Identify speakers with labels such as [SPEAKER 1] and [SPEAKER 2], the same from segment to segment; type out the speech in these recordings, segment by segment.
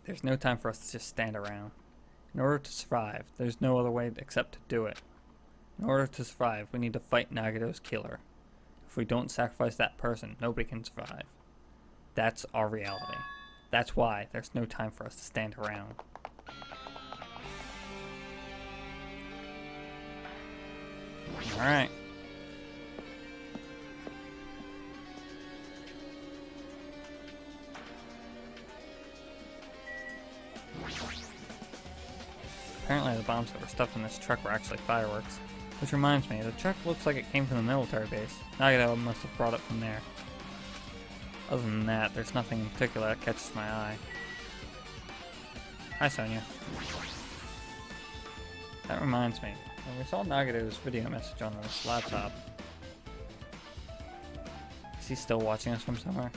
[SPEAKER 1] There's no time for us to just stand around. In order to survive, there's no other way except to do it. In order to survive, we need to fight Nagito's killer. If we don't sacrifice that person, nobody can survive. That's our reality. That's why there's no time for us to stand around. Alright. Apparently the bombs that were stuffed in this truck were actually fireworks. Which reminds me, the truck looks like it came from the military base. Nagito must have brought it from there. Other than that, there's nothing in particular that catches my eye. Hi, Sonia. That reminds me, when we saw Nagito's video message on this laptop, is he still watching us from somewhere?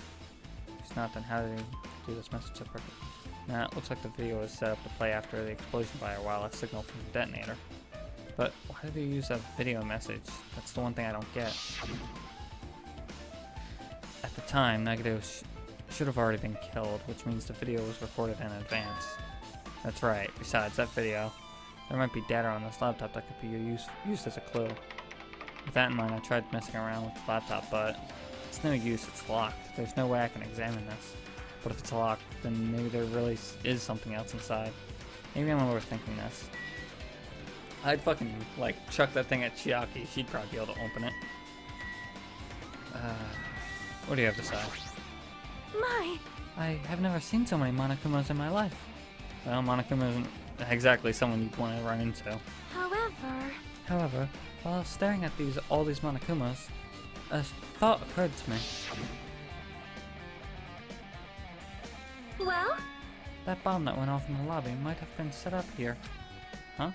[SPEAKER 1] If not, then how did he do this message so perfect? Nah, it looks like the video is set up to play after the explosion by a wireless signal from the detonator. But why did he use a video message? That's the one thing I don't get. At the time, Nagito should have already been killed, which means the video was recorded in advance. That's right. Besides that video, there might be data on this laptop that could be used as a clue. With that in mind, I tried messing around with the laptop, but it's no use. It's locked. There's no way I can examine this. But if it's locked, then maybe there really is something else inside. Maybe I'm overthinking this. I'd fucking, like, chuck that thing at Chiaki. She'd probably be able to open it. What do you have to say?
[SPEAKER 2] My!
[SPEAKER 1] I have never seen so many Monokumas in my life. Well, Monokuma isn't exactly someone you'd want to run into.
[SPEAKER 2] However,
[SPEAKER 1] While staring at all these Monokumas, a thought occurred to me.
[SPEAKER 2] well,
[SPEAKER 1] That bomb that went off in the lobby might have been set up here. Huh?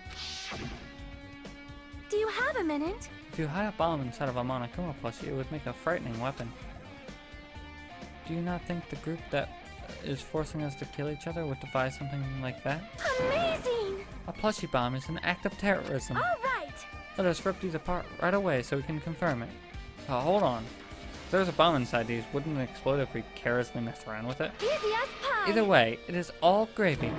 [SPEAKER 2] do you have a minute?
[SPEAKER 1] If you hide a bomb inside of a Monokuma plushie, it would make a frightening weapon. Do you not think the group that is forcing us to kill each other would devise something like that?
[SPEAKER 2] Amazing!
[SPEAKER 1] A plushie bomb is an act of terrorism.
[SPEAKER 2] All right!
[SPEAKER 1] Let us rip these apart right away so we can confirm it. Hold on. If there's a bomb inside these, wouldn't it explode if we carelessly messed around with it?
[SPEAKER 2] Easy as pie!
[SPEAKER 1] Either way, it is all gravy.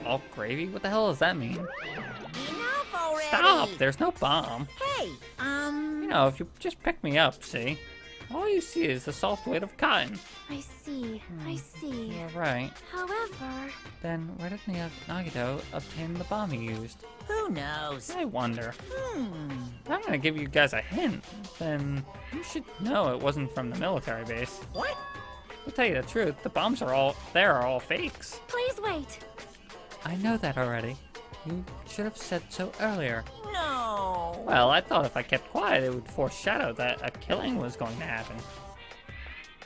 [SPEAKER 1] All gravy? What the hell does that mean?
[SPEAKER 3] Enough already!
[SPEAKER 1] Stop! There's no bomb.
[SPEAKER 3] Hey,
[SPEAKER 1] You know, if you just pick me up, see? All you see is the soft weight of cotton.
[SPEAKER 2] I see.
[SPEAKER 1] You're right.
[SPEAKER 2] However,
[SPEAKER 1] Then where did Nagito obtain the bomb he used?
[SPEAKER 3] who knows?
[SPEAKER 1] I wonder.
[SPEAKER 3] Hmm.
[SPEAKER 1] I'm gonna give you guys a hint. Then you should know it wasn't from the military base.
[SPEAKER 3] What?
[SPEAKER 1] To tell you the truth, the bombs are all fakes.
[SPEAKER 2] please wait.
[SPEAKER 1] I know that already. You should have said so earlier.
[SPEAKER 3] No.
[SPEAKER 1] Well, I thought if I kept quiet, it would foreshadow that a killing was going to happen.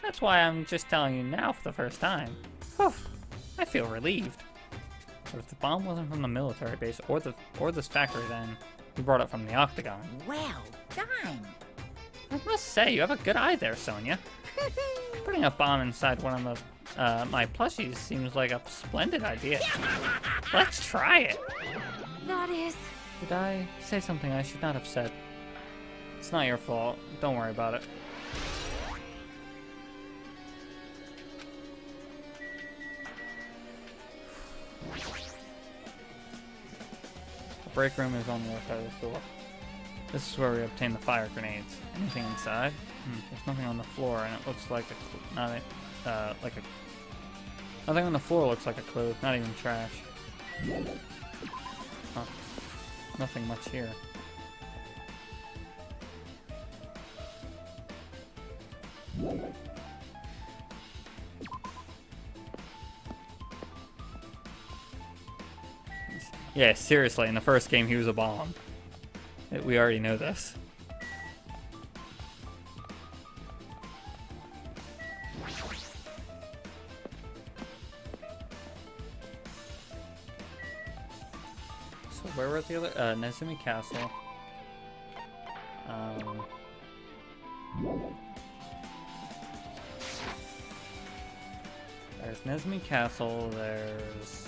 [SPEAKER 1] That's why I'm just telling you now for the first time. Whew, I feel relieved. But if the bomb wasn't from the military base or this factory, then you brought it from the Octagon.
[SPEAKER 3] Well done.
[SPEAKER 1] I must say, you have a good eye there, Sonia. Putting a bomb inside one of my plushies seems like a splendid idea. Let's try it.
[SPEAKER 2] That is...
[SPEAKER 1] Did I say something I should not have said? It's not your fault. Don't worry about it. The break room is on the other side of the door. This is where we obtain the fire grenades. Anything inside? There's nothing on the floor, and it looks like nothing on the floor looks like a clue. Not even trash. Huh. Nothing much here. Yeah, seriously, in the first game he was a bomb. We already know this. So where were the other? Nezumi Castle. There's Nezumi Castle, there's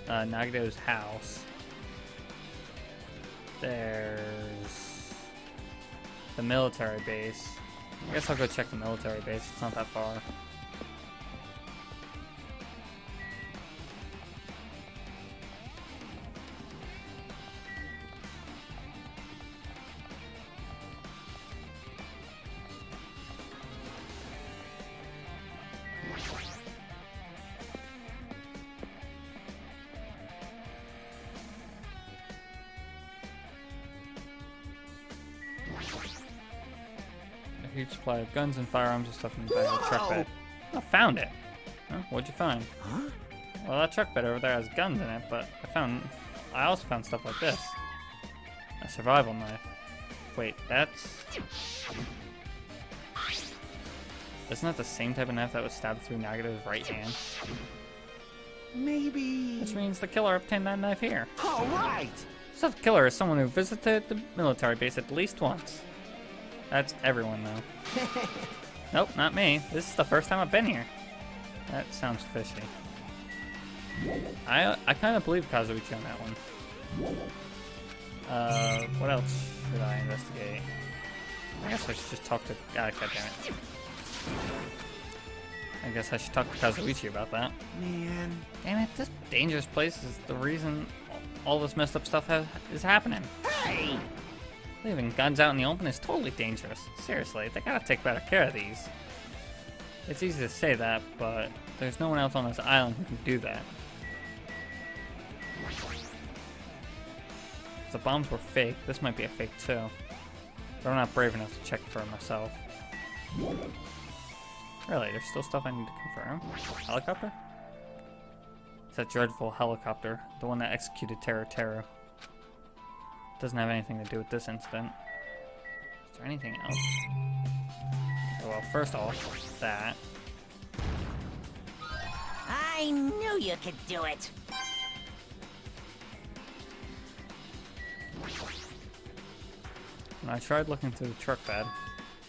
[SPEAKER 1] Nagito's house. There's the military base. I guess I'll go check the military base, it's not that far. A huge supply of guns and firearms and stuff in the back of the truck bed. I found it. Huh? What'd you find?
[SPEAKER 3] Huh?
[SPEAKER 1] Well, that truck bed over there has guns in it, but I also found stuff like this. A survival knife. Wait, isn't that the same type of knife that was stabbed through Nagito's right hand?
[SPEAKER 3] Maybe.
[SPEAKER 1] Which means the killer obtained that knife here.
[SPEAKER 3] All right.
[SPEAKER 1] So the killer is someone who visited the military base at least once. That's everyone, though. Nope, not me. This is the first time I've been here. That sounds fishy. I kind of believe Kazuichi on that one. What else should I investigate? I guess I should just talk to... God damn it. I guess I should talk to Kazuichi about that.
[SPEAKER 3] Man.
[SPEAKER 1] Damn it, this dangerous place is the reason all this messed up stuff is happening.
[SPEAKER 3] Hey!
[SPEAKER 1] Leaving guns out in the open is totally dangerous. Seriously, they gotta take better care of these. It's easy to say that, but there's no one else on this island who can do that. If the bombs were fake, this might be a fake too. But I'm not brave enough to check for myself. Really, there's still stuff I need to confirm. Helicopter? It's that dreadful helicopter, the one that executed Teru. Doesn't have anything to do with this incident. Is there anything else? Oh, well, first off, that.
[SPEAKER 3] I knew you could do it.
[SPEAKER 1] When I tried looking through the truck bed,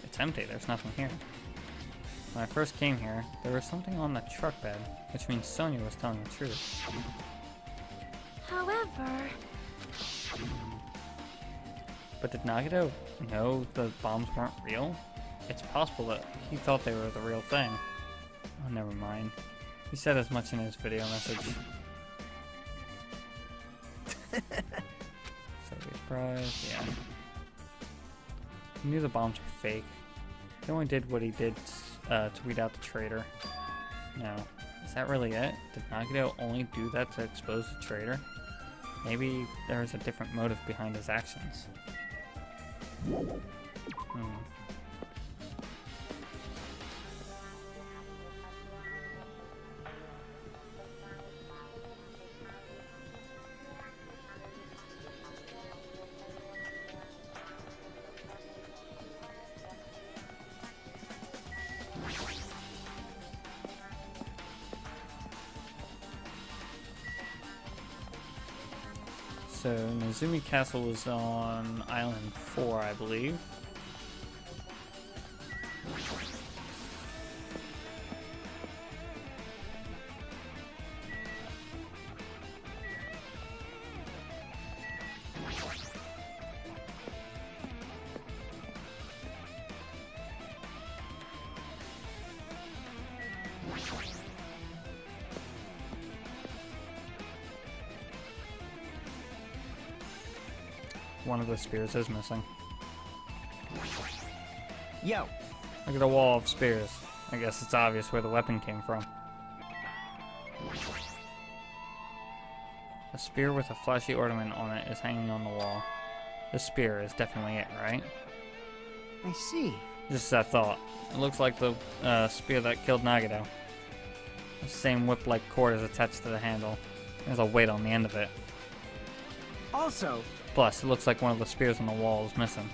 [SPEAKER 1] it's empty, there's nothing here. When I first came here, there was something on the truck bed, which means Sonia was telling the truth.
[SPEAKER 2] However,
[SPEAKER 1] But did Nagito know the bombs weren't real? It's possible that he thought they were the real thing. Oh, never mind. He said as much in his video message. So be surprised, yeah. He knew the bombs were fake. He only did what he did to weed out the traitor. No. Is that really it? Did Nagito only do that to expose the traitor? Maybe there was a different motive behind his actions. So, Nezumi Castle is on Island 4, I believe. One of the spears is missing.
[SPEAKER 3] Yo.
[SPEAKER 1] Look at the wall of spears. I guess it's obvious where the weapon came from. A spear with a flashy ornament on it is hanging on the wall. This spear is definitely it, right?
[SPEAKER 3] I see.
[SPEAKER 1] Just as I thought. It looks like the spear that killed Nagito. The same whip-like cord is attached to the handle. There's a weight on the end of it.
[SPEAKER 3] Also,
[SPEAKER 1] Plus, it looks like one of the spears on the wall is missing.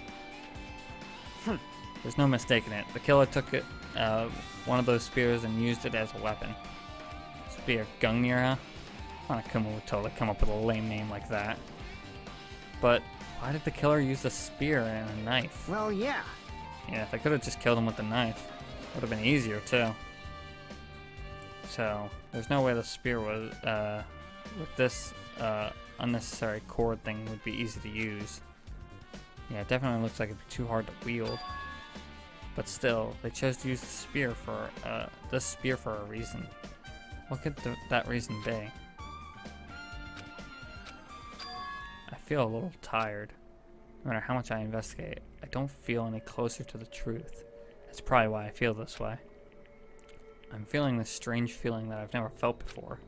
[SPEAKER 1] There's no mistaking it. The killer took it, one of those spears and used it as a weapon. Spear Gungnir, huh? Hanakuma would totally come up with a lame name like that. But why did the killer use a spear and a knife?
[SPEAKER 3] well, yeah.
[SPEAKER 1] Yeah, they could have just killed him with the knife. Would have been easier too. So there's no way the spear was with this unnecessary cord thing would be easy to use. Yeah, it definitely looks like it'd be too hard to wield. But still, they chose to use the spear for this spear for a reason. What could that reason be? I feel a little tired. No matter how much I investigate, I don't feel any closer to the truth. That's probably why I feel this way. I'm feeling this strange feeling that I've never felt before.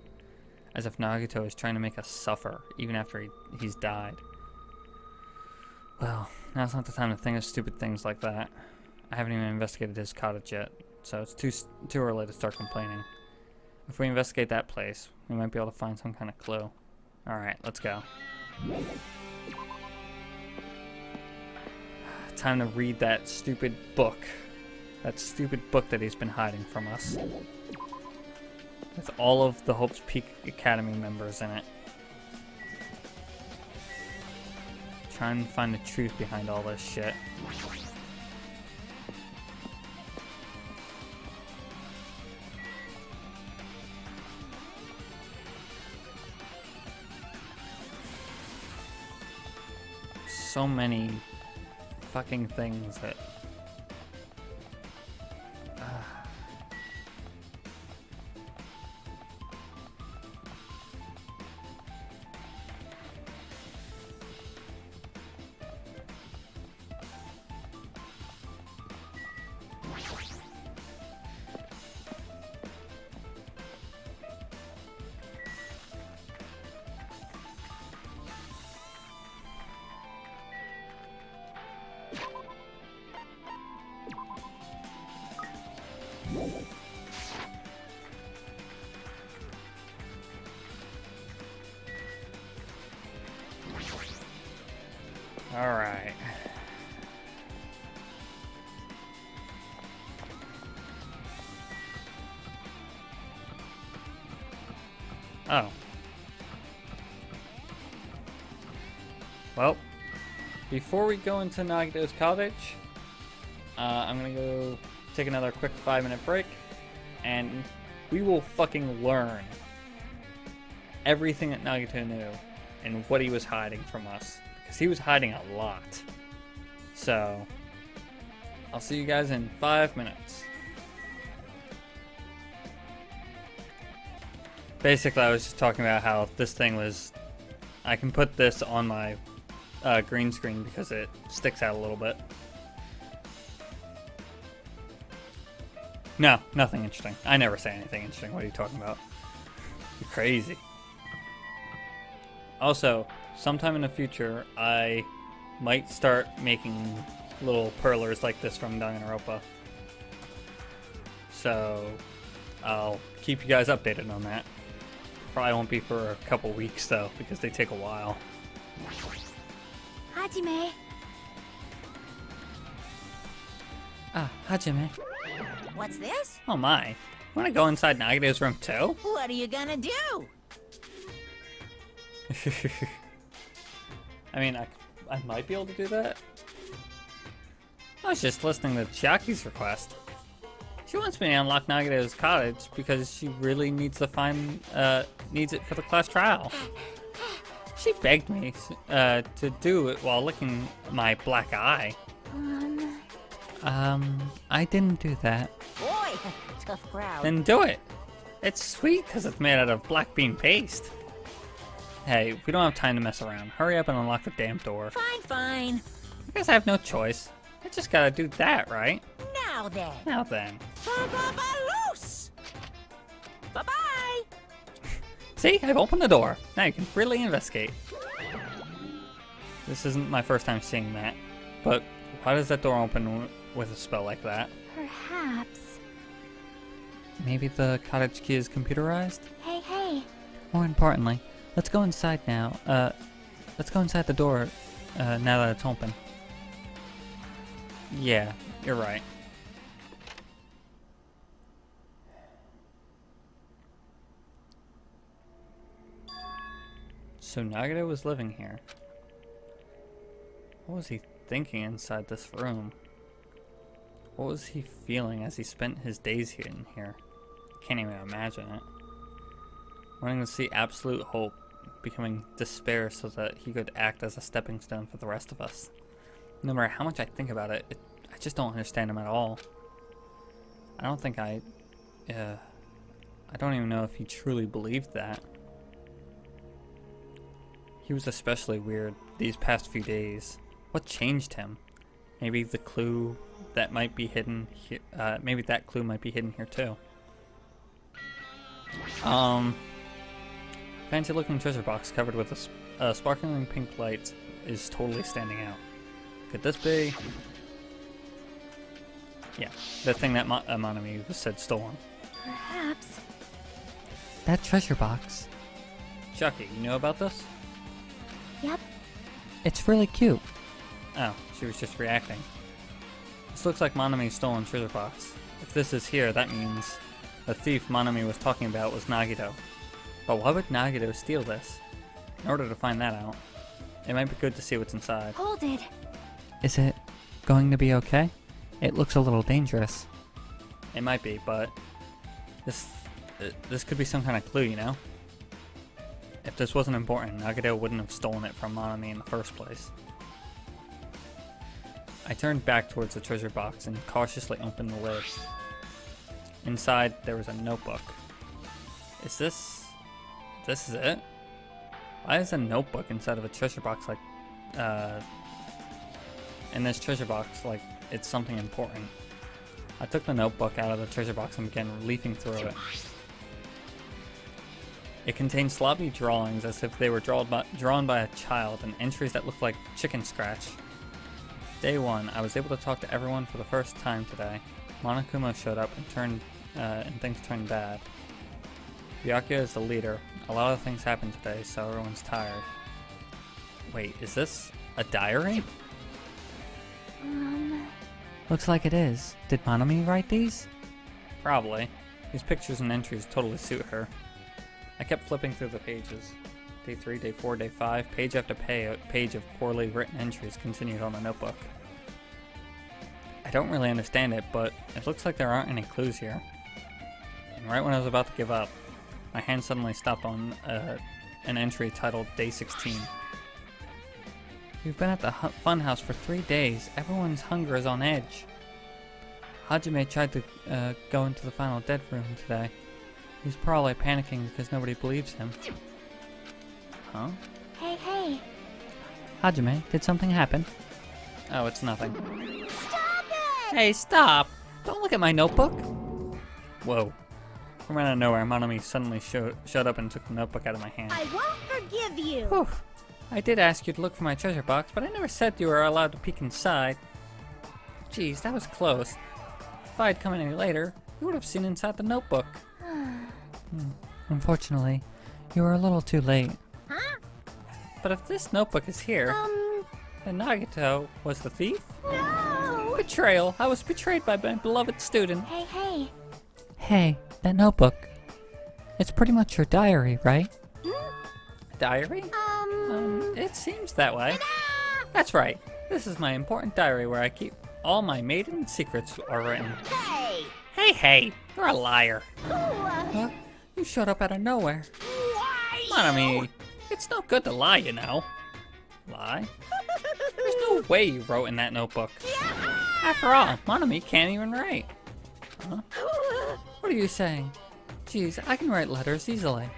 [SPEAKER 1] As if Nagito is trying to make us suffer, even after he's died. Well, now's not the time to think of stupid things like that. I haven't even investigated his cottage yet, so it's too early to start complaining. If we investigate that place, we might be able to find some kind of clue. Alright, let's go. Time to read that stupid book. That stupid book that he's been hiding from us. With all of the Hope's Peak Academy members in it. Trying to find the truth behind all this shit. So many fucking things that Alright. Oh. Well, before we go into Nagito's cottage, I'm gonna go take another quick 5-minute break, and we will fucking learn everything that Nagito knew and what he was hiding from us. Because he was hiding a lot. So, I'll see you guys in 5 minutes. Basically, I was just talking about how this thing was... I can put this on my green screen because it sticks out a little bit. No, nothing interesting. I never say anything interesting. What are you talking about? You're crazy. Also, sometime in the future, I might start making little perlers like this from Danganronpa. So, I'll keep you guys updated on that. Probably won't be for a couple weeks though, because they take a while.
[SPEAKER 2] Hajime.
[SPEAKER 1] Ah, Hajime.
[SPEAKER 3] What's this?
[SPEAKER 1] Oh my. Wanna go inside Nagito's room too?
[SPEAKER 3] What are you gonna do?
[SPEAKER 1] I mean, I might be able to do that. I was just listening to Chiaki's request. She wants me to unlock Nagito's cottage because she really needs needs it for the class trial. She begged me to do it while licking my black eye. I didn't do that.
[SPEAKER 3] Boy, tough crowd.
[SPEAKER 1] Then do it. It's sweet because it's made out of black bean paste. Hey, we don't have time to mess around. Hurry up and unlock the damn door.
[SPEAKER 3] Fine, fine.
[SPEAKER 1] I guess I have no choice. I just gotta do that, right?
[SPEAKER 3] Now then.
[SPEAKER 1] Now then.
[SPEAKER 3] Ba-ba-ba-loose! Bye-bye!
[SPEAKER 1] See, I've opened the door. Now you can freely investigate. This isn't my first time seeing that, but why does that door open with a spell like that?
[SPEAKER 2] Perhaps.
[SPEAKER 1] Maybe the cottage key is computerized?
[SPEAKER 2] Hey, hey.
[SPEAKER 1] More importantly, let's go inside now. Let's go inside the door now that it's open. Yeah, you're right. So Nagito was living here. What was he thinking inside this room? What was he feeling as he spent his days here in here? Can't even imagine it. Wanting to see absolute hope, becoming despair so that he could act as a stepping stone for the rest of us. No matter how much I think about it, I just don't understand him at all. I don't think I don't even know if he truly believed that. He was especially weird these past few days. What changed him? Maybe the clue that might be hidden here, maybe that clue might be hidden here too. Fancy looking treasure box covered with a sparkling pink light is totally standing out. Could this be? Yeah, the thing that Monami was said stolen.
[SPEAKER 2] Perhaps.
[SPEAKER 4] That treasure box.
[SPEAKER 1] Chucky, you know about this?
[SPEAKER 2] Yep.
[SPEAKER 4] It's really cute.
[SPEAKER 1] Oh, she was just reacting. This looks like Monami's stolen treasure box. If this is here, that means the thief Monami was talking about was Nagito. But why would Nagito steal this? In order to find that out, it might be good to see what's inside.
[SPEAKER 2] Hold it.
[SPEAKER 4] Is it going to be okay? It looks a little dangerous.
[SPEAKER 1] It might be, but this could be some kind of clue, you know? If this wasn't important, Nagito wouldn't have stolen it from Monami in the first place. I turned back towards the treasure box and cautiously opened the lid. Inside, there was a notebook. Is this is it? Why is a notebook inside of a treasure box like, in this treasure box like it's something important? I took the notebook out of the treasure box and began leafing through it. It contained sloppy drawings as if they were drawn by a child and entries that looked like chicken scratch. Day 1, I was able to talk to everyone for the first time today. Monokuma showed up and things turned bad. Byakuya is the leader. A lot of things happened today, so everyone's tired. Wait, is this a diary?
[SPEAKER 4] Looks like it is. Did Monami write these?
[SPEAKER 1] Probably. These pictures and entries totally suit her. I kept flipping through the pages. Day 3, day 4, day 5, page after page of poorly written entries continued on the notebook. I don't really understand it, but it looks like there aren't any clues here. And right when I was about to give up, my hand suddenly stopped on an entry titled Day 16.
[SPEAKER 4] We've been at the funhouse for 3 days. Everyone's hunger is on edge. Hajime tried to go into the final dead room today. He's probably panicking because nobody believes him.
[SPEAKER 1] Huh?
[SPEAKER 2] Hey.
[SPEAKER 4] Hajime, did something happen?
[SPEAKER 1] Oh, it's nothing.
[SPEAKER 2] Stop it!
[SPEAKER 4] Hey, stop! Don't look at my notebook!
[SPEAKER 1] Whoa. From out of nowhere, Monami suddenly showed up and took the notebook out of my hand.
[SPEAKER 3] I won't forgive you.
[SPEAKER 4] Whew. I did ask you to look for my treasure box, but I never said you were allowed to peek inside. Geez, that was close. If I had come any later, you would have seen inside the notebook. Unfortunately, you were a little too late.
[SPEAKER 3] Huh?
[SPEAKER 1] But if this notebook is here, then Nagito was the thief?
[SPEAKER 3] No!
[SPEAKER 1] Betrayal. I was betrayed by my beloved student.
[SPEAKER 2] Hey.
[SPEAKER 4] Hey, that notebook. It's pretty much your diary, right?
[SPEAKER 1] Diary? It seems that way. That's right. This is my important diary where I keep all my maiden secrets are written.
[SPEAKER 3] Hey!
[SPEAKER 1] Hey, you're a liar.
[SPEAKER 4] Huh? You showed up out of nowhere.
[SPEAKER 3] Why?
[SPEAKER 1] Monami, it's no good to lie, you know. Lie? There's no way you wrote in that notebook. After all, Monami can't even write. Huh?
[SPEAKER 4] What are you saying? Geez, I can write letters easily.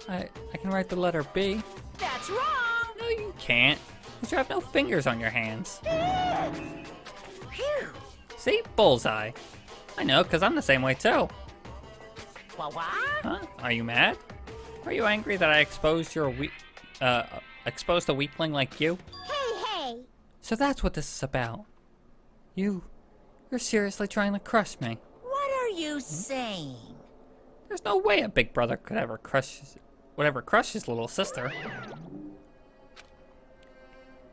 [SPEAKER 4] I can write the letter B.
[SPEAKER 3] That's wrong!
[SPEAKER 1] No, you can't. Because you have no fingers on your hands.
[SPEAKER 3] Phew!
[SPEAKER 1] See? Bullseye. I know, because I'm the same way too.
[SPEAKER 3] What?
[SPEAKER 1] Huh? Are you mad? Are you angry that I exposed exposed a weakling like you?
[SPEAKER 3] Hey!
[SPEAKER 4] So that's what this is about. You're seriously trying to crush me.
[SPEAKER 3] What are you saying?
[SPEAKER 1] There's no way a big brother could ever crush his little sister.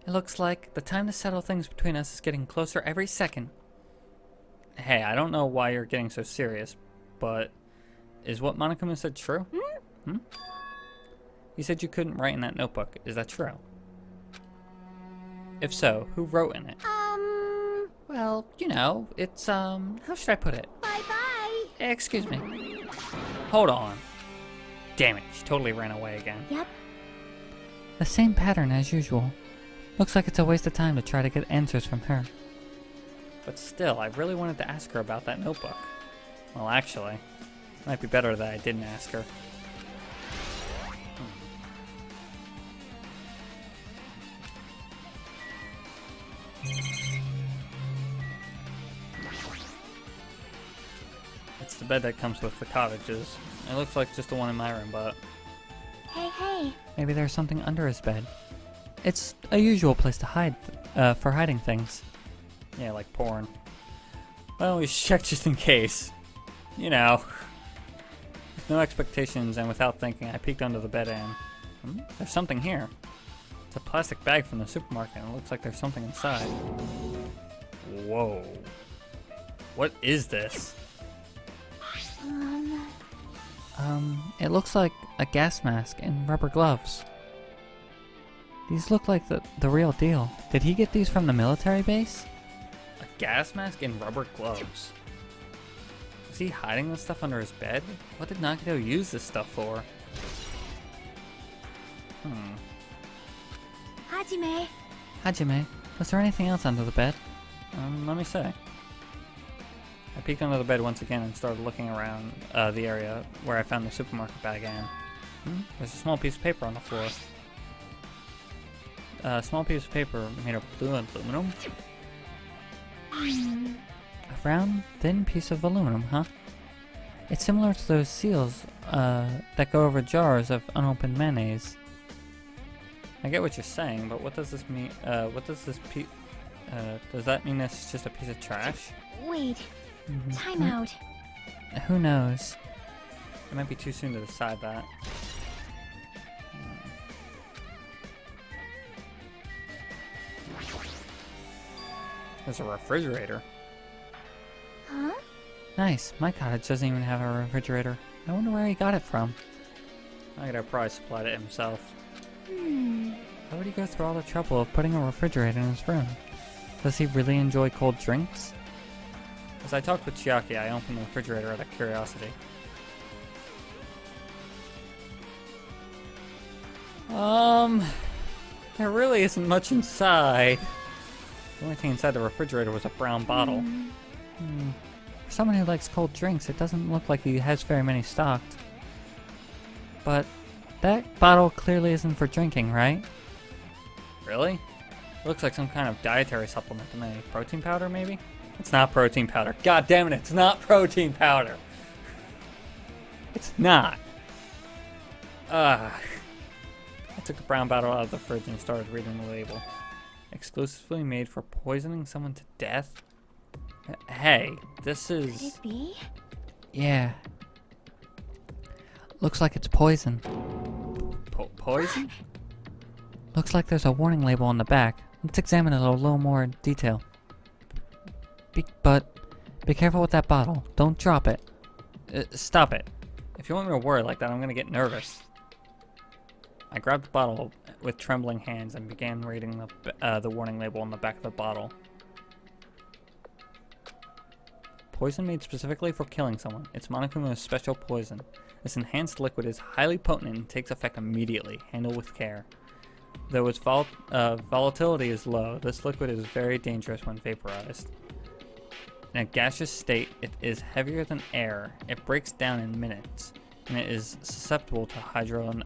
[SPEAKER 4] It looks like the time to settle things between us is getting closer every second.
[SPEAKER 1] Hey, I don't know why you're getting so serious, but is what Monokuma said true? You said you couldn't write in that notebook. Is that true? If so, who wrote in it?
[SPEAKER 4] Well, you know, it's, how should I put it?
[SPEAKER 3] Bye-bye!
[SPEAKER 4] Excuse me.
[SPEAKER 1] Hold on. Damn it, she totally ran away again.
[SPEAKER 2] Yep.
[SPEAKER 4] The same pattern as usual. Looks like it's a waste of time to try to get answers from her.
[SPEAKER 1] But still, I really wanted to ask her about that notebook. Well, actually, it might be better that I didn't ask her. It's the bed that comes with the cottages. It looks like just the one in my room, but
[SPEAKER 2] Hey.
[SPEAKER 4] Maybe there's something under his bed. It's a usual place to hide, for hiding things.
[SPEAKER 1] yeah, like porn. Well, we should check just in case. You know. With no expectations and without thinking, I peeked under the bed and... there's something here. It's a plastic bag from the supermarket and it looks like there's something inside. Whoa. What is this?
[SPEAKER 4] It looks like a gas mask and rubber gloves. These look like the real deal. Did he get these from the military base?
[SPEAKER 1] A gas mask and rubber gloves. Is he hiding this stuff under his bed? What did Nagito use this stuff for?
[SPEAKER 2] Hajime.
[SPEAKER 4] Was there anything else under the bed?
[SPEAKER 1] Let me see. I peeked under the bed once again and started looking around the area where I found the supermarket bag and... there's a small piece of paper on the floor. A small piece of paper made of blue aluminum.
[SPEAKER 4] A round, thin piece of aluminum, huh? It's similar to those seals that go over jars of unopened mayonnaise.
[SPEAKER 1] I get what you're saying, but what does this mean? What does this piece... does that mean it's just a piece of trash?
[SPEAKER 2] Wait. Time out.
[SPEAKER 4] Who knows?
[SPEAKER 1] It might be too soon to decide that. There's a refrigerator.
[SPEAKER 2] Huh?
[SPEAKER 4] Nice. My cottage doesn't even have a refrigerator. I wonder where he got it from.
[SPEAKER 1] Nagito probably supplied it himself.
[SPEAKER 4] Why would he go through all the trouble of putting a refrigerator in his room? Does he really enjoy cold drinks?
[SPEAKER 1] As I talked with Chiaki, I opened the refrigerator out of curiosity. There really isn't much inside. The only thing inside the refrigerator was a brown bottle.
[SPEAKER 4] For someone who likes cold drinks, it doesn't look like he has very many stocked. But that bottle clearly isn't for drinking, right?
[SPEAKER 1] Really? It looks like some kind of dietary supplement to me. Protein powder, maybe? It's not protein powder. God damn it, it's not protein powder! It's not! I took the brown bottle out of the fridge and started reading the label. Exclusively made for poisoning someone to death? Hey, this
[SPEAKER 2] Could
[SPEAKER 1] is...
[SPEAKER 2] it be?
[SPEAKER 4] Yeah. Looks like it's poison.
[SPEAKER 1] Poison?
[SPEAKER 4] Looks like there's a warning label on the back. Let's examine it a little more in detail. But be careful with that bottle. Don't drop it.
[SPEAKER 1] Stop it. If you want me to worry like that, I'm gonna get nervous. I grabbed the bottle with trembling hands and began reading the warning label on the back of the bottle. Poison made specifically for killing someone. Its monochrome is special poison. This enhanced liquid is highly potent and takes effect immediately. Handle with care. Though its volatility is low, this liquid is very dangerous when vaporized. In a gaseous state, it is heavier than air. It breaks down in minutes, and it is susceptible to hydrolysis.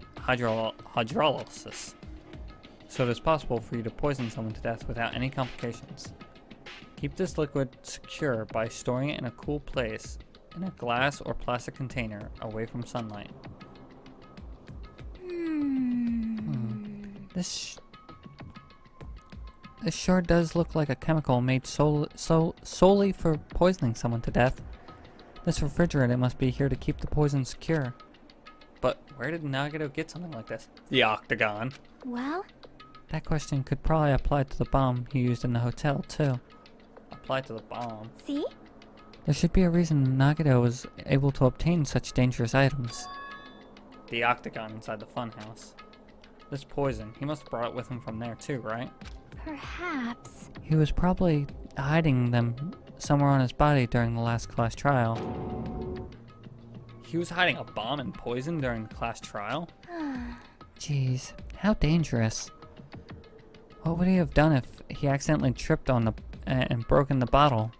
[SPEAKER 1] So it is possible for you to poison someone to death without any complications. Keep this liquid secure by storing it in a cool place, in a glass or plastic container, away from sunlight.
[SPEAKER 4] This sure does look like a chemical made solely for poisoning someone to death. This refrigerator must be here to keep the poison secure.
[SPEAKER 1] But where did Nagito get something like this? The Octagon.
[SPEAKER 2] Well,
[SPEAKER 4] That question could probably apply to the bomb he used in the hotel, too.
[SPEAKER 1] Apply to the bomb.
[SPEAKER 2] see?
[SPEAKER 4] There should be a reason Nagito was able to obtain such dangerous items.
[SPEAKER 1] The Octagon inside the funhouse. This poison, he must have brought it with him from there too, right?
[SPEAKER 2] Perhaps.
[SPEAKER 4] He was probably hiding them somewhere on his body during the last class trial.
[SPEAKER 1] He was hiding a bomb and poison during the class trial?
[SPEAKER 4] Jeez, how dangerous. What would he have done if he accidentally tripped on the and broken the bottle?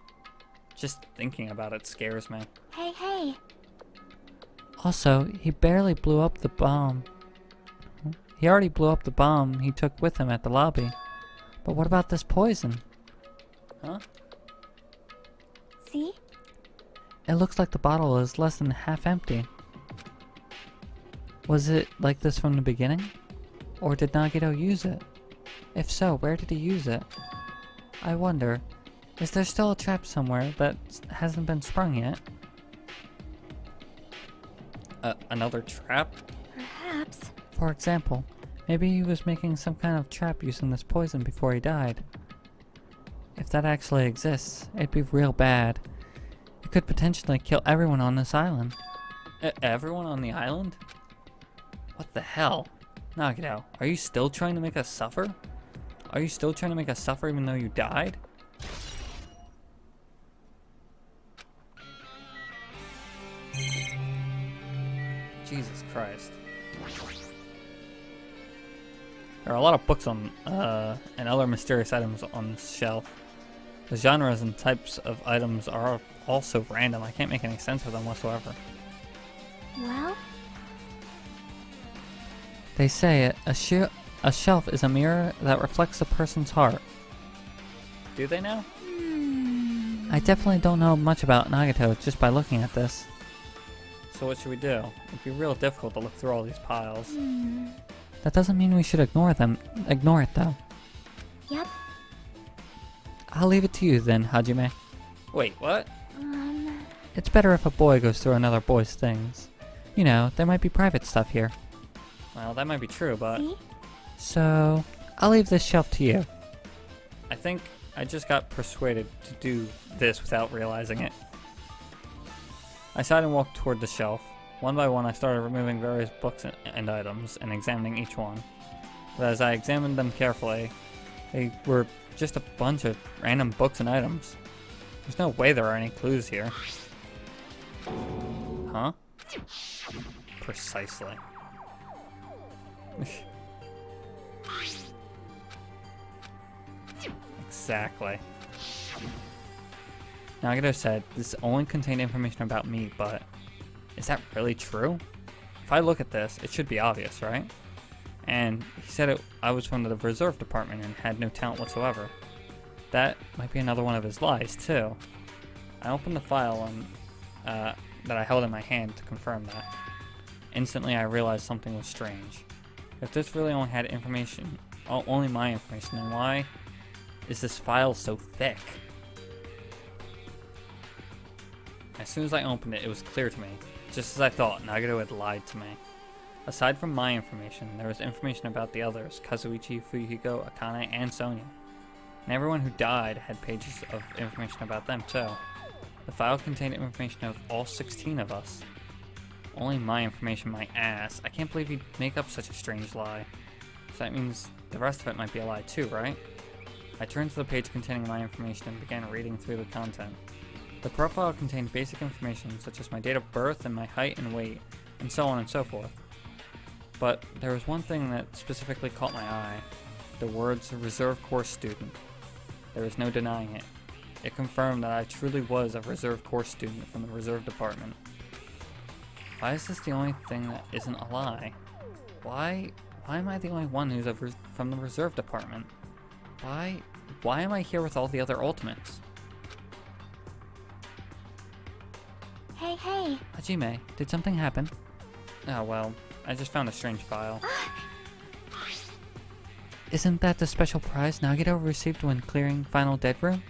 [SPEAKER 1] Just thinking about it scares me.
[SPEAKER 2] Hey.
[SPEAKER 4] Also, he barely blew up the bomb. He already blew up the bomb he took with him at the lobby. But what about this poison?
[SPEAKER 1] Huh?
[SPEAKER 2] See?
[SPEAKER 4] It looks like the bottle is less than half empty. Was it like this from the beginning? Or did Nagito use it? If so, where did he use it? I wonder, Is there still a trap somewhere that hasn't been sprung yet?
[SPEAKER 1] Another trap?
[SPEAKER 2] Perhaps.
[SPEAKER 4] For example, maybe he was making some kind of trap using this poison before he died. If that actually exists, it'd be real bad. It could potentially kill everyone on this island.
[SPEAKER 1] Everyone on the island? What the hell? Nagito, are you still trying to make us suffer? Are you still trying to make us suffer even though you died? Jesus Christ. There are a lot of books on, and other mysterious items on this shelf. The genres and types of items are also random. I can't make any sense of them whatsoever.
[SPEAKER 2] Well,
[SPEAKER 4] They say a shelf is a mirror that reflects a person's heart.
[SPEAKER 1] Do they now?
[SPEAKER 4] I definitely don't know much about Nagito just by looking at this.
[SPEAKER 1] So what should we do? It'd be real difficult to look through all these piles.
[SPEAKER 4] That doesn't mean we should ignore it though.
[SPEAKER 2] yep.
[SPEAKER 4] I'll leave it to you then, Hajime.
[SPEAKER 1] Wait, what?
[SPEAKER 4] It's better if a boy goes through another boy's things. You know, there might be private stuff here.
[SPEAKER 1] Well, that might be true, but
[SPEAKER 2] See?
[SPEAKER 4] So, I'll leave this shelf to you.
[SPEAKER 1] I think I just got persuaded to do this without realizing it. I sighed and walked toward the shelf. One by one, I started removing various books and items and examining each one. But as I examined them carefully, they were just a bunch of random books and items. There's no way there are any clues here. Huh? Precisely. Exactly. Nagito said this only contained information about me, but is that really true? If I look at this, it should be obvious, right? And he said I was from the reserve department and had no talent whatsoever. That might be another one of his lies, too. I opened the file that I held in my hand to confirm that. Instantly, I realized something was strange. If this really only had information, only my information, then why is this file so thick? As soon as I opened it, it was clear to me. Just as I thought, Nagito had lied to me. Aside from my information, there was information about the others, Kazuichi, Fuyuhiko, Akane, and Sonia. And everyone who died had pages of information about them, too. The file contained information of all 16 of us. Only my information, my ass. I can't believe he'd make up such a strange lie. So that means the rest of it might be a lie too, right? I turned to the page containing my information and began reading through the content. The profile contained basic information such as my date of birth and my height and weight, and so on and so forth. But there was one thing that specifically caught my eye. The words Reserve Corps student. There was no denying it. It confirmed that I truly was a Reserve Corps student from the Reserve Department. Why is this the only thing that isn't a lie? Why am I the only one who's from the Reserve Department? Why am I here with all the other Ultimates?
[SPEAKER 2] Hey.
[SPEAKER 4] Hajime, did something happen?
[SPEAKER 1] Oh well, I just found a strange file.
[SPEAKER 4] Isn't that the special prize Nagito received when clearing Final Dead Room?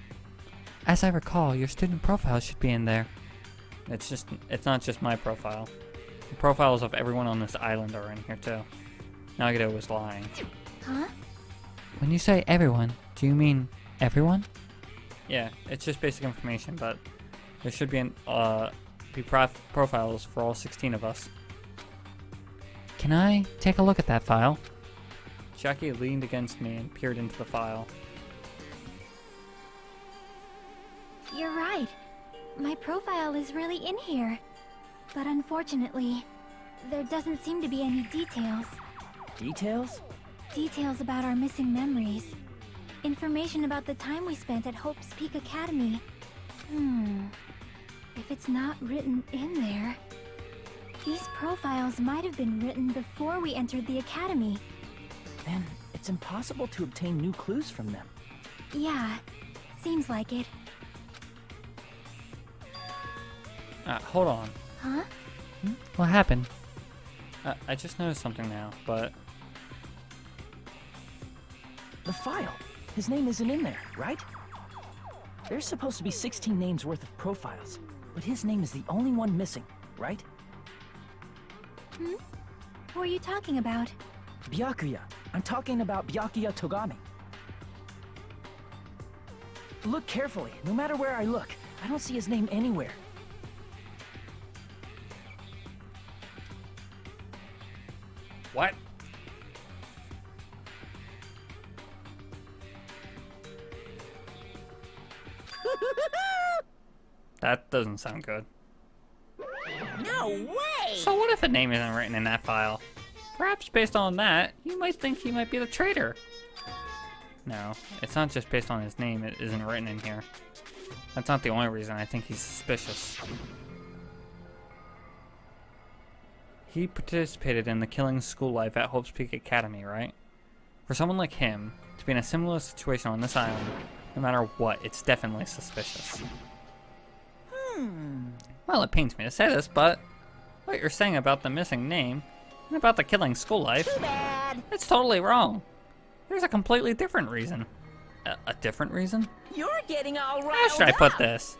[SPEAKER 4] As I recall, your student profile should be in there.
[SPEAKER 1] It's not just my profile. The profiles of everyone on this island are in here too. Nagito was lying.
[SPEAKER 2] Huh?
[SPEAKER 4] When you say everyone, do you mean everyone?
[SPEAKER 1] Yeah, it's just basic information, but there should be profiles for all 16 of us.
[SPEAKER 4] Can I take a look at that file?
[SPEAKER 1] Jackie leaned against me and peered into the file.
[SPEAKER 2] You're right. My profile is really in here. But unfortunately, there doesn't seem to be any details.
[SPEAKER 5] Details?
[SPEAKER 2] Details about our missing memories. Information about the time we spent at Hope's Peak Academy. If it's not written in there... These profiles might have been written before we entered the academy.
[SPEAKER 5] Then it's impossible to obtain new clues from them.
[SPEAKER 2] Yeah, seems like it.
[SPEAKER 1] Hold on.
[SPEAKER 2] Huh?
[SPEAKER 4] What happened?
[SPEAKER 1] I just noticed something now, but...
[SPEAKER 5] The file. His name isn't in there, right? There's supposed to be 16 names worth of profiles, but his name is the only one missing, right?
[SPEAKER 2] Hmm? Who are you talking about?
[SPEAKER 5] Byakuya. I'm talking about Byakuya Togami. Look carefully. No matter where I look, I don't see his name anywhere.
[SPEAKER 1] What? That doesn't sound good.
[SPEAKER 3] No way!
[SPEAKER 1] So what if a name isn't written in that file? Perhaps based on that, you might think he might be the traitor. No, it's not just based on his name, it isn't written in here. That's not the only reason I think he's suspicious. He participated in the killing school life at Hope's Peak Academy, right? For someone like him to be in a similar situation on this island, no matter what, it's definitely suspicious. Well, it pains me to say this, but what you're saying about the missing name and about the killing school life,
[SPEAKER 3] Too bad.
[SPEAKER 1] it's totally wrong. There's a completely different reason. A different reason?
[SPEAKER 3] You're getting all riled
[SPEAKER 1] How should I put
[SPEAKER 3] up.
[SPEAKER 1] this?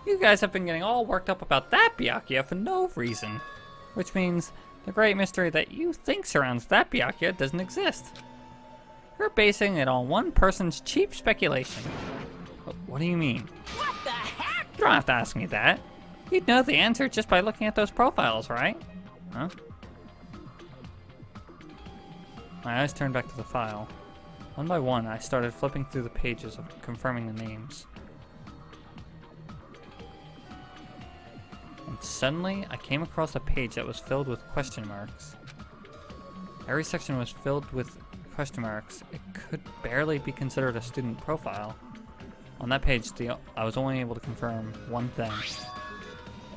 [SPEAKER 1] You guys have been getting all worked up about that Byakuya for no reason. Which means the great mystery that you think surrounds that Byakuya doesn't exist. You're basing it on one person's cheap speculation. What do you mean?
[SPEAKER 3] What the heck?
[SPEAKER 1] You don't have to ask me that. You'd know the answer just by looking at those profiles, right? Huh? My eyes turned back to the file. One by one, I started flipping through the pages of confirming the names. And suddenly, I came across a page that was filled with question marks. Every section was filled with question marks. It could barely be considered a student profile. On that page, I was only able to confirm one thing.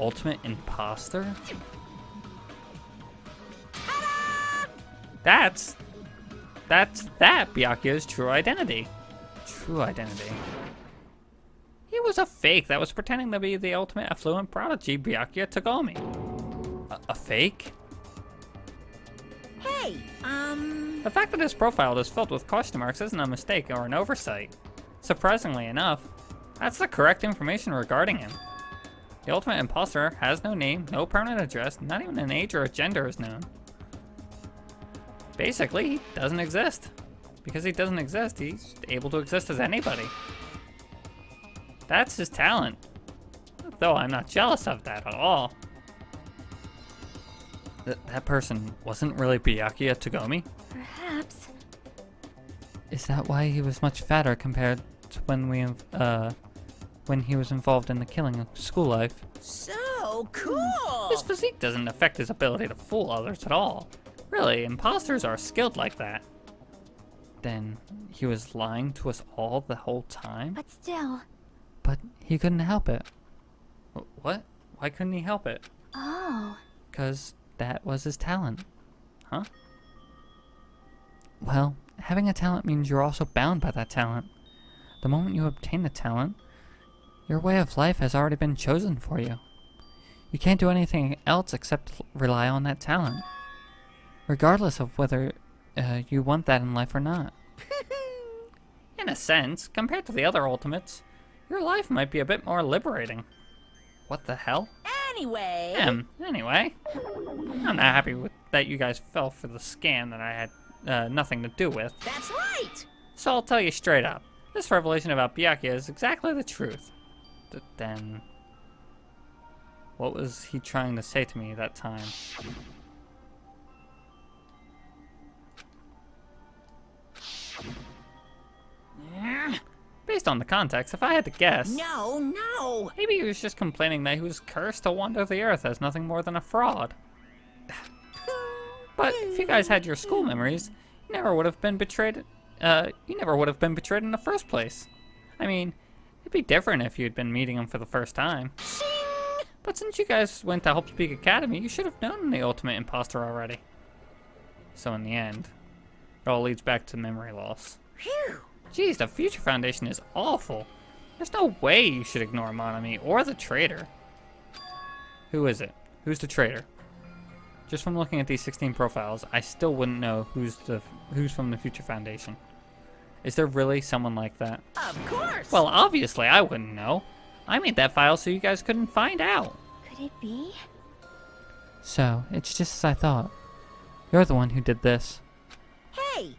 [SPEAKER 1] Ultimate imposter? That's that Byakuya's true identity. True identity. He was a fake that was pretending to be the ultimate affluent prodigy Byakuya Togami. A fake?
[SPEAKER 3] Hey,
[SPEAKER 1] The fact that his profile is filled with question marks isn't a mistake or an oversight. Surprisingly enough, that's the correct information regarding him. The ultimate imposter has no name, no permanent address, not even an age or a gender is known. Basically, he doesn't exist. Because he doesn't exist, he's able to exist as anybody. That's his talent. Though I'm not jealous of that at all. That person wasn't really Byakuya Togami?
[SPEAKER 2] Perhaps.
[SPEAKER 1] Is that why he was much fatter compared to when he was involved in the killing of school life?
[SPEAKER 3] so cool.
[SPEAKER 1] His physique doesn't affect his ability to fool others at all. Really, imposters are skilled like that. Then he was lying to us all the whole time?
[SPEAKER 2] But still.
[SPEAKER 1] But he couldn't help it. What? Why couldn't he help it?
[SPEAKER 2] Oh.
[SPEAKER 1] 'Cause that was his talent. Huh? Well, having a talent means you're also bound by that talent. The moment you obtain the talent, your way of life has already been chosen for you. You can't do anything else except rely on that talent, regardless of whether you want that in life or not. In a sense, compared to the other ultimates, your life might be a bit more liberating. What the hell?
[SPEAKER 3] Anyway.
[SPEAKER 1] Anyway, I'm not happy with that you guys fell for the scam that I had nothing to do with.
[SPEAKER 3] That's right.
[SPEAKER 1] So I'll tell you straight up, this revelation about Byakuya is exactly the truth. Then, what was he trying to say to me that time? Based on the context, if I had to guess,
[SPEAKER 3] No.
[SPEAKER 1] maybe he was just complaining that he was cursed to wander the earth as nothing more than a fraud. But if you guys had your school memories, you never would have been betrayed. You never would have been betrayed in the first place. I mean, it'd be different if you'd been meeting him for the first time. But since you guys went to Hope's Peak Academy, you should have known the ultimate imposter already. So in the end, it all leads back to memory loss.
[SPEAKER 3] Phew.
[SPEAKER 1] Geez, the Future Foundation is awful. There's no way you should ignore Monami or the traitor. Who is it? Who's the traitor? Just from looking at these 16 profiles, I still wouldn't know who's from the Future Foundation. Is there really someone like that?
[SPEAKER 3] Of course.
[SPEAKER 1] Well, obviously I wouldn't know. I made that file so you guys couldn't find out.
[SPEAKER 2] Could it be?
[SPEAKER 4] So, it's just as I thought. You're the one who did this.
[SPEAKER 3] Hey,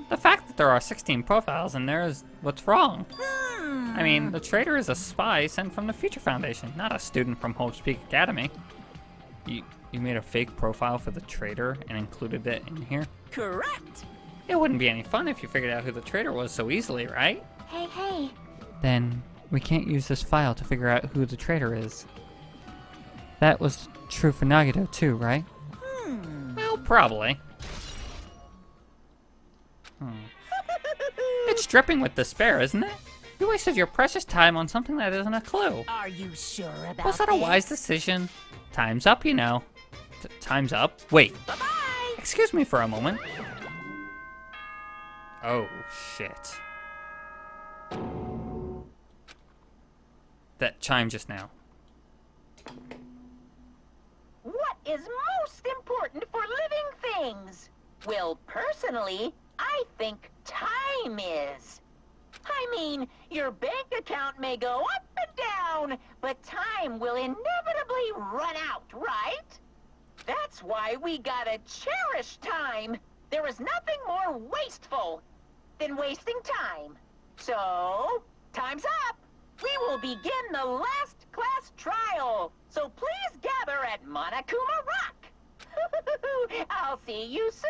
[SPEAKER 1] The fact that there are 16 profiles in there is what's wrong. I mean, the traitor is a spy sent from the Future Foundation, not a student from Hope's Peak Academy. You made a fake profile for the traitor and included it in here?
[SPEAKER 3] correct.
[SPEAKER 1] It wouldn't be any fun if you figured out who the traitor was so easily, right?
[SPEAKER 2] Hey.
[SPEAKER 4] Then, we can't use this file to figure out who the traitor is. That was true for Nagito too, right?
[SPEAKER 1] Well, probably. It's dripping with despair, isn't it? You wasted your precious time on something that isn't a clue.
[SPEAKER 3] Are you sure about
[SPEAKER 1] Was that a
[SPEAKER 3] this?
[SPEAKER 1] wise decision? Time's up, you know. Time's up? Wait,
[SPEAKER 3] Bye-bye.
[SPEAKER 1] excuse me for a moment. Oh, shit. That chime just now.
[SPEAKER 3] What is most important for living things? Well, personally, I think time is. I mean, your bank account may go up and down, but time will inevitably run out, right? That's why we gotta cherish time. There is nothing more wasteful than wasting time. So, time's up. We will begin the last class trial. So please gather at Monokuma Rock. I'll see you soon.